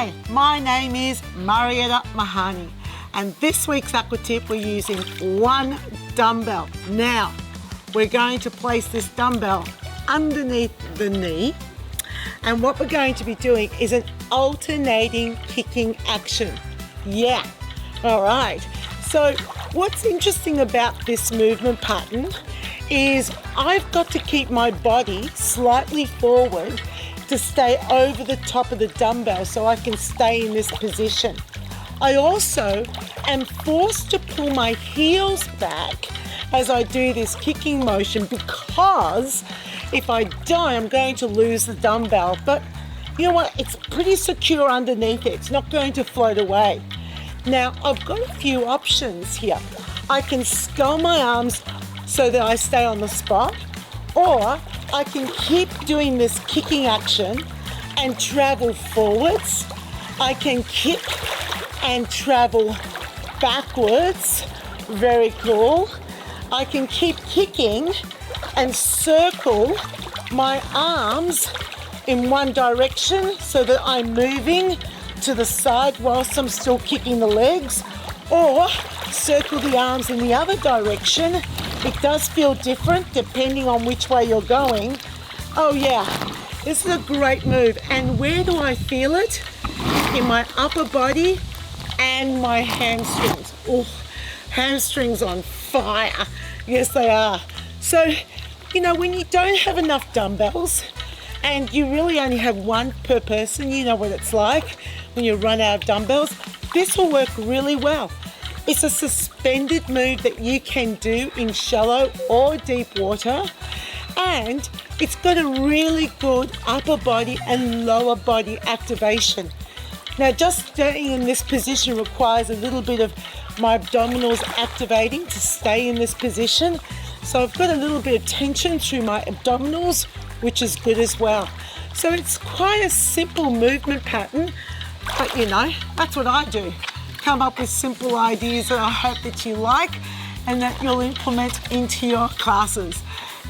Hi, my name is Marietta Mehanni, and this week's Aqua Tip we're using one dumbbell. Now, we're going to place this dumbbell underneath the knee, and what we're going to be doing is an alternating kicking action. Yeah, all right. So what's interesting about this movement pattern is I've got to keep my body slightly forward to stay over the top of the dumbbell so I can stay in this position. I also am forced to pull my heels back as I do this kicking motion, because if I don't, I'm going to lose the dumbbell. But you know what? It's pretty secure underneath it. It's not going to float away. Now, I've got a few options here. I can skull my arms so that I stay on the spot, or I can keep doing this kicking action and travel forwards. I can kick and travel backwards. Very cool. I can keep kicking and circle my arms in one direction so that I'm moving to the side whilst I'm still kicking the legs, or circle the arms in the other direction. It does feel different depending on which way you're going. Oh yeah, this is a great move. And where do I feel it? In my upper body and my hamstrings. Oh, hamstrings on fire. Yes, they are. So, you know, when you don't have enough dumbbells and you really only have one per person, you know what it's like when you run out of dumbbells, this will work really well. It's a suspended move that you can do in shallow or deep water, and it's got a really good upper body and lower body activation. Now, just staying in this position requires a little bit of my abdominals activating to stay in this position. So I've got a little bit of tension through my abdominals, which is good as well. So it's quite a simple movement pattern, but you know, that's what I do. Come up with simple ideas that I hope that you like and that you'll implement into your classes.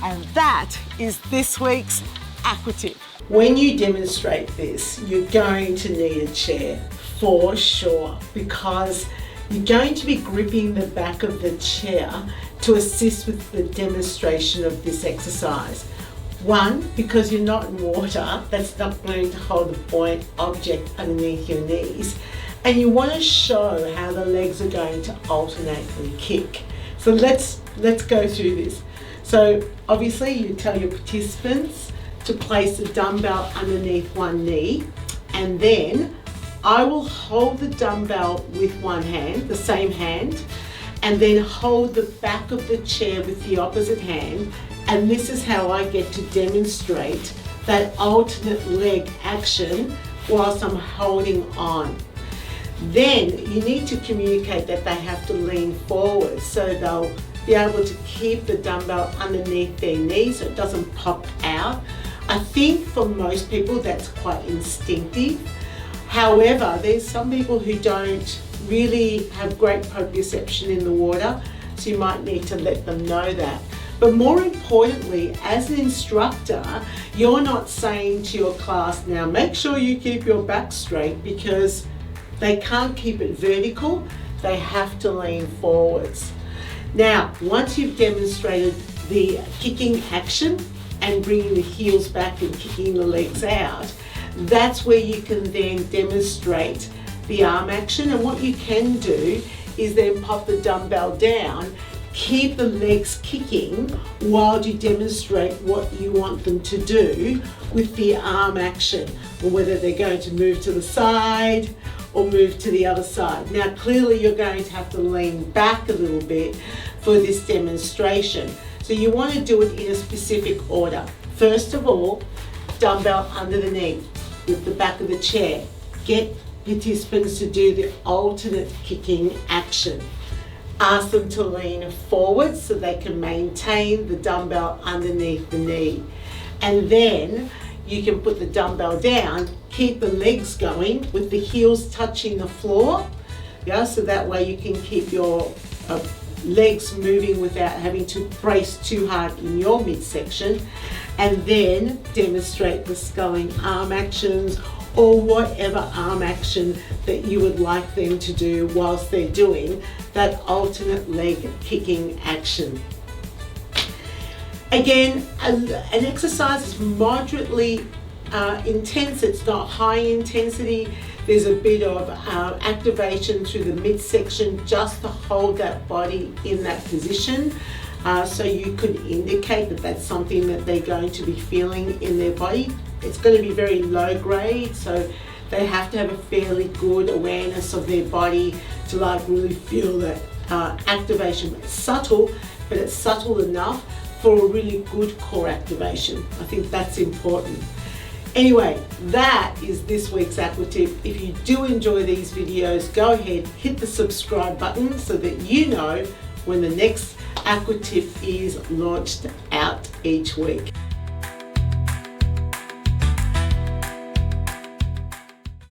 And that is this week's Aqua Tip. When you demonstrate this, you're going to need a chair for sure, because you're going to be gripping the back of the chair to assist with the demonstration of this exercise. One, because you're not in water, that's not going to hold a buoyant object underneath your knees. And you want to show how the legs are going to alternately kick. So let's go through this. So obviously you tell your participants to place the dumbbell underneath one knee, and then I will hold the dumbbell with one hand, the same hand, and then hold the back of the chair with the opposite hand. And this is how I get to demonstrate that alternate leg action whilst I'm holding on. Then you need to communicate that they have to lean forward so they'll be able to keep the dumbbell underneath their knees so it doesn't pop out. I think for most people that's quite instinctive. However, there's some people who don't really have great proprioception in the water, so you might need to let them know that. But more importantly, as an instructor, you're not saying to your class, now make sure you keep your back straight, because they can't keep it vertical, they have to lean forwards. Now, once you've demonstrated the kicking action and bringing the heels back and kicking the legs out, that's where you can then demonstrate the arm action. And what you can do is then pop the dumbbell down, keep the legs kicking while you demonstrate what you want them to do with the arm action, or whether they're going to move to the side or move to the other side. Now, clearly you're going to have to lean back a little bit for this demonstration. So you want to do it in a specific order. First of all, dumbbell under the knee with the back of the chair. Get participants to do the alternate kicking action. Ask them to lean forward so they can maintain the dumbbell underneath the knee. And then you can put the dumbbell down, keep the legs going with the heels touching the floor, yeah, so that way you can keep your legs moving without having to brace too hard in your midsection, and then demonstrate the sculling arm actions or whatever arm action that you would like them to do whilst they're doing that alternate leg kicking action. Again, an exercise is moderately intense, it's not high intensity. There's a bit of activation through the midsection just to hold that body in that position. So you could indicate that that's something that they're going to be feeling in their body. It's going to be very low grade, so they have to have a fairly good awareness of their body to like really feel that activation. It's subtle, but it's subtle enough for a really good core activation. I think that's important. Anyway, that is this week's Aqua Tip. If you do enjoy these videos, go ahead, hit the subscribe button so that you know when the next Aqua Tip is launched out each week.